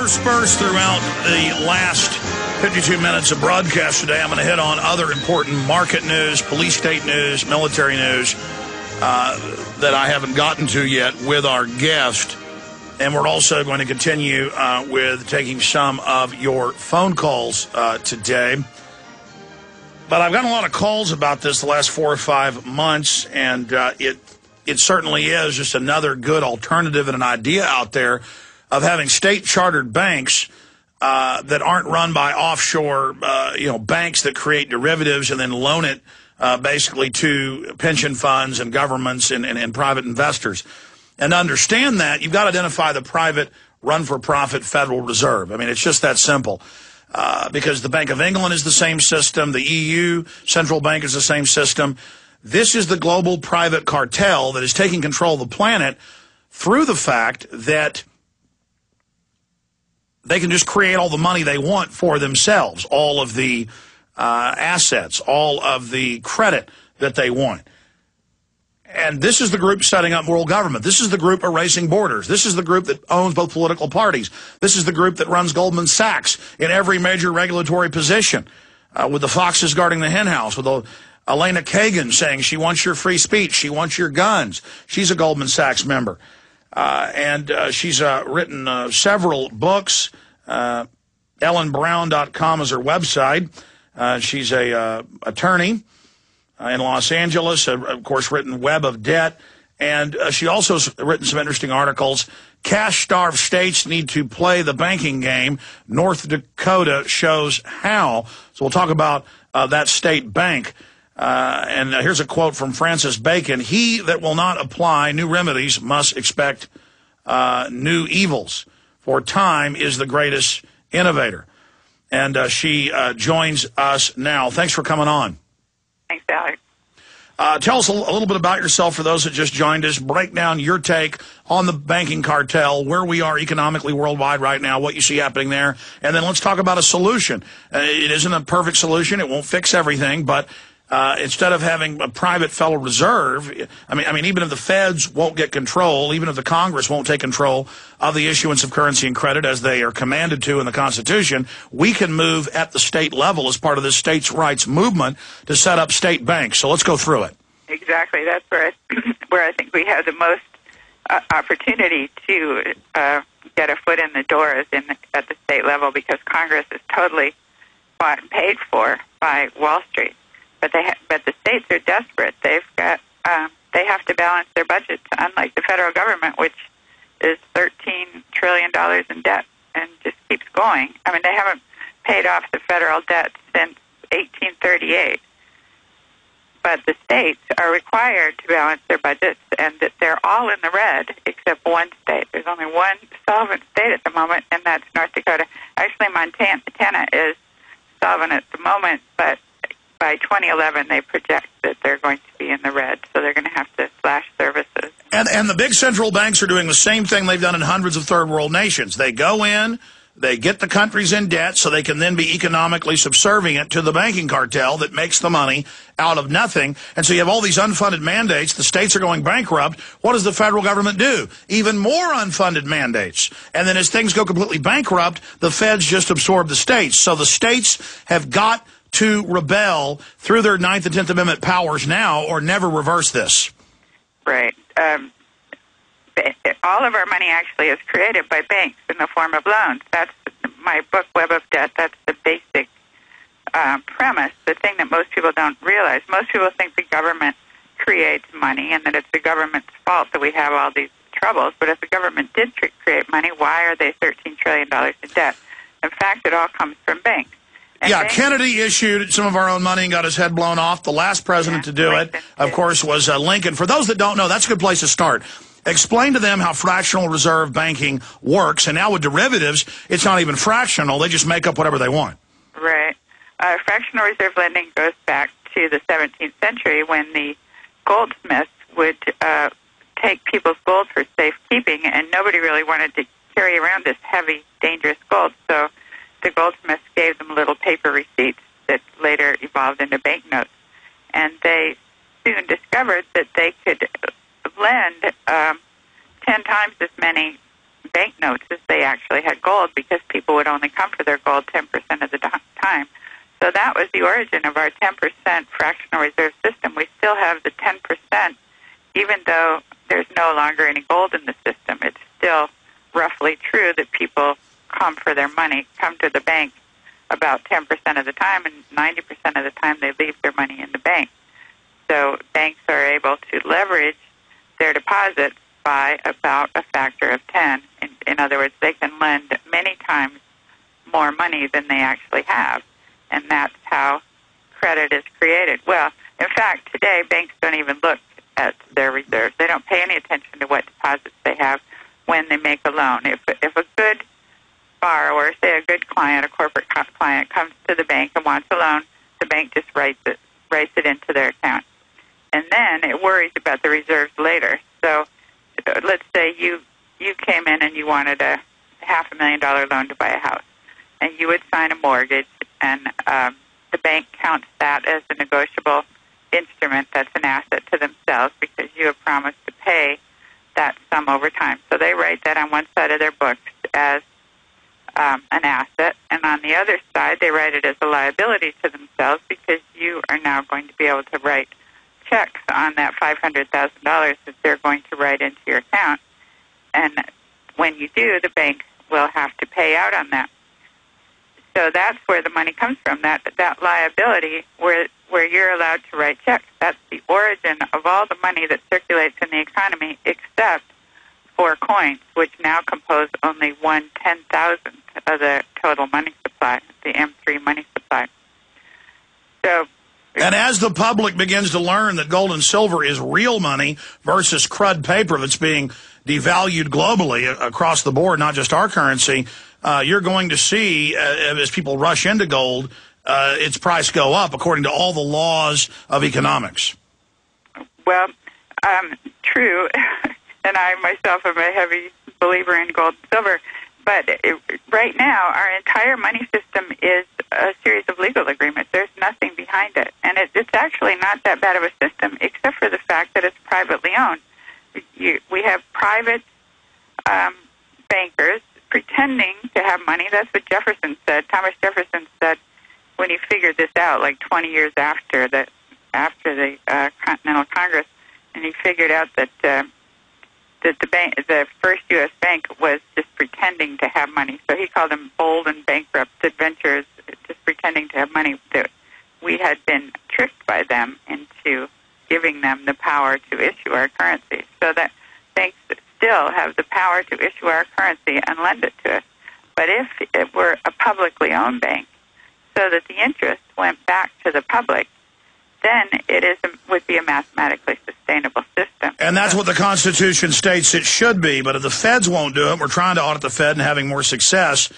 interspersed throughout the last 52 minutes of broadcast today, I'm going to hit on other important market news, police state news, military news that I haven't gotten to yet with our guest. And we're also going to continue with taking some of your phone calls today. But I've gotten a lot of calls about this the last 4 or 5 months, and it certainly is just another good alternative and an idea out there of having state-chartered banks that aren't run by offshore, banks that create derivatives and then loan it basically to pension funds and governments and private investors. And to understand that, you've got to identify the private run-for-profit Federal Reserve. I mean, it's just that simple. Because the Bank of England is the same system, the EU central bank is the same system. This is the global private cartel that is taking control of the planet through the fact that they can just create all the money they want for themselves, all of the assets, all of the credit that they want. And this is the group setting up world government. This is the group erasing borders. This is the group that owns both political parties. This is the group that runs Goldman Sachs in every major regulatory position, with the foxes guarding the hen house, with Elena Kagan saying she wants your free speech, she wants your guns. She's a Goldman Sachs member. And she's written several books. EllenBrown.com is her website. She's a attorney in Los Angeles, of course, written Web of Debt. And she also has written some interesting articles. Cash-starved states need to play the banking game. North Dakota shows how. So we'll talk about that state bank. And here's a quote from Francis Bacon. He that will not apply new remedies must expect new evils, for time is the greatest innovator. And she joins us now. Thanks for coming on. Thanks, Alex. Tell us a little bit about yourself for those that just joined us. Break down your take on the banking cartel, where we are economically worldwide right now, what you see happening there, and then let's talk about a solution. It isn't a perfect solution. It won't fix everything, but instead of having a private Federal Reserve, I mean, even if the feds won't get control, even if the Congress won't take control of the issuance of currency and credit as they are commanded to in the Constitution, we can move at the state level as part of the states' rights movement to set up state banks. So let's go through it. Exactly. That's where I think we have the most opportunity to get a foot in the door is at the state level, because Congress is totally bought and paid for by Wall Street. But the states are desperate. They have to balance their budgets, unlike the federal government, which is $13 trillion in debt and just keeps going. I mean, they haven't paid off the federal debt since 1838. But the states are required to balance their budgets, and that they're all in the red except one state. There's only one solvent state at the moment, and that's North Dakota. Actually, Montana is solvent at the moment, but by 2011, they project that they're going to be in the red, so they're going to have to slash services. And the big central banks are doing the same thing they've done in hundreds of third world nations. They go in, they get the countries in debt so they can then be economically subservient to the banking cartel that makes the money out of nothing. And so you have all these unfunded mandates. The states are going bankrupt. What does the federal government do? Even more unfunded mandates. And then as things go completely bankrupt, the feds just absorb the states. So the states have got to rebel through their 9th and 10th Amendment powers now, or never reverse this. Right. All of our money actually is created by banks in the form of loans. That's my book, Web of Debt. That's the basic premise, the thing that most people don't realize. Most people think the government creates money and that it's the government's fault that we have all these troubles. But if the government did create money, why are they $13 trillion in debt? In fact, it all comes from banks. And yeah, Kennedy issued some of our own money and got his head blown off. The last president to do it, of course, was Lincoln. For those that don't know, that's a good place to start. Explain to them how fractional reserve banking works. And now with derivatives, it's not even fractional. They just make up whatever they want. Right. Fractional reserve lending goes back to the 17th century when the goldsmiths would take people's gold for safekeeping, and nobody really wanted to carry around this heavy, dangerous gold. So the goldsmiths gave them little paper receipts that later evolved into banknotes. And they soon discovered that they could lend 10 times as many banknotes as they actually had gold, because people would only come for their gold 10% of the time. So that was the origin of our 10% fractional reserve system. We still have the 10%, even though there's no longer any gold in the system. It's still roughly true that people come for their money, come to the bank about 10% of the time, and 90% of the time they leave their money in the bank. So banks are able to leverage their deposits by about a factor of 10. In other words, they can lend many times more money than they actually have, and that's how credit is created. Well, in fact, today banks don't even look at their reserves. They don't pay any attention to what deposits they have when they make a loan. If a good borrower, say a good client, a corporate client, comes to the bank and wants a loan, the bank just writes it into their account. And then it worries about the reserves later. So let's say you came in and you wanted a $500,000 loan to buy a house, and you would sign a mortgage, and the bank counts that as a negotiable instrument. That's an asset to themselves because you have promised to pay that sum over time. So they write that on one side of their books as an asset, and on the other side they write it as a liability to themselves, because you are now going to be able to write checks on that $500,000 that they're going to write into your account. And when you do, the bank will have to pay out on that. So that's where the money comes from, that liability where you're allowed to write checks. That's the origin of all the money that circulates in the economy, except for coins, which now compose only 1/10,000th of the total money supply, the M3 money supply. So, and as the public begins to learn that gold and silver is real money versus crud paper that's being devalued globally across the board, not just our currency, you're going to see, as people rush into gold, its price go up according to all the laws of economics. Well, true. And I myself am a heavy believer in gold and silver. But right now, our entire money system is a series of legal agreements. There's nothing behind it. And it's actually not that bad of a system, except for the fact that it's privately owned. We have private bankers pretending to have money. That's what Jefferson said. Thomas Jefferson said when he figured this out, like 20 years after the Continental Congress, and he figured out that the first U.S. bank was just pretending to have money. So he called them bold and bankrupt adventurers, just pretending to have money. That we had been tricked by them into giving them the power to issue our currency. So that banks still have the power to issue our currency and lend it to us. But if it were a publicly owned bank, so that the interest went back to the public, then would be a mathematically sustainable system. And that's what the Constitution states it should be. But if the feds won't do it, we're trying to audit the Fed and having more success,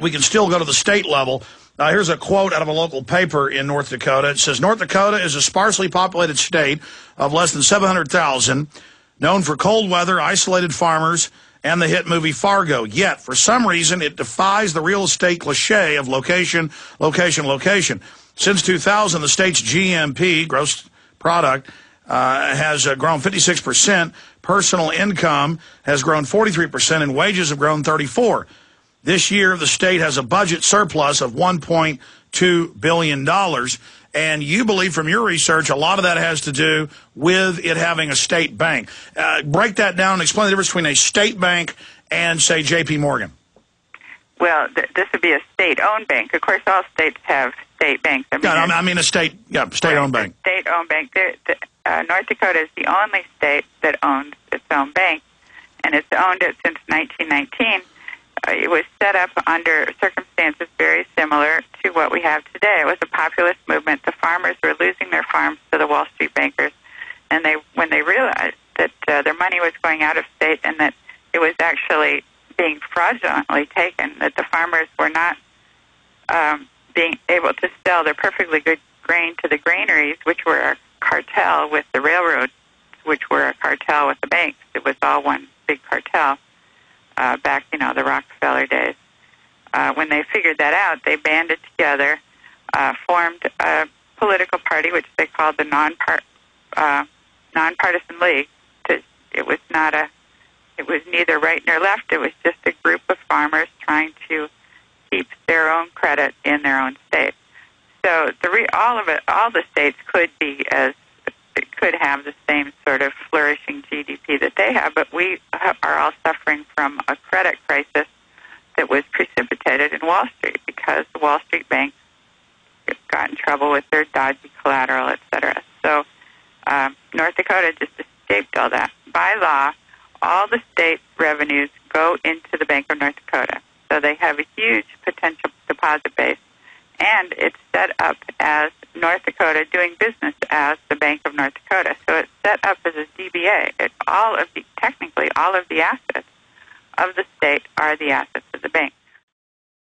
we can still go to the state level. Here's a quote out of a local paper in North Dakota. It says, North Dakota is a sparsely populated state of less than 700,000, known for cold weather, isolated farmers, and the hit movie Fargo. Yet, for some reason, it defies the real estate cliche of location, location, location. Since 2000, the state's GMP, gross product, has grown 56%. Personal income has grown 43%, and wages have grown 34%. This year, the state has a budget surplus of $1.2 billion. And you believe from your research, a lot of that has to do with it having a state bank. Break that down and explain the difference between a state bank and, say, J.P. Morgan. Well, this would be a state-owned bank. Of course, all states have state banks. I mean a state-owned bank. State-owned bank. North Dakota is the only state that owns its own bank, and it's owned it since 1919. It was set up under circumstances very similar to what we have today. It was a populist movement. The farmers were losing their farms to the Wall Street bankers, and when they realized that their money was going out of state and that it was actually being fraudulently taken, that the farmers were not being able to sell their perfectly good grain to the granaries, which were a cartel with the railroads, which were a cartel with the banks. It was all one big cartel back, the Rockefeller days. When they figured that out, they banded together, formed a political party, which they called the Nonpartisan League. It was not a It was neither right nor left. It was just a group of farmers trying to keep their own credit in their own state. So all the states could have the same sort of flourishing GDP that they have, but we are all suffering from a credit crisis that was precipitated in Wall Street because the Wall Street banks got in trouble with their dodgy collateral, et cetera. So North Dakota just escaped all that. By law, all the state revenues go into the Bank of North Dakota. So they have a huge potential deposit base, and it's set up as North Dakota doing business as the Bank of North Dakota. So it's set up as a DBA. Technically all of the assets of the state are the assets of the bank.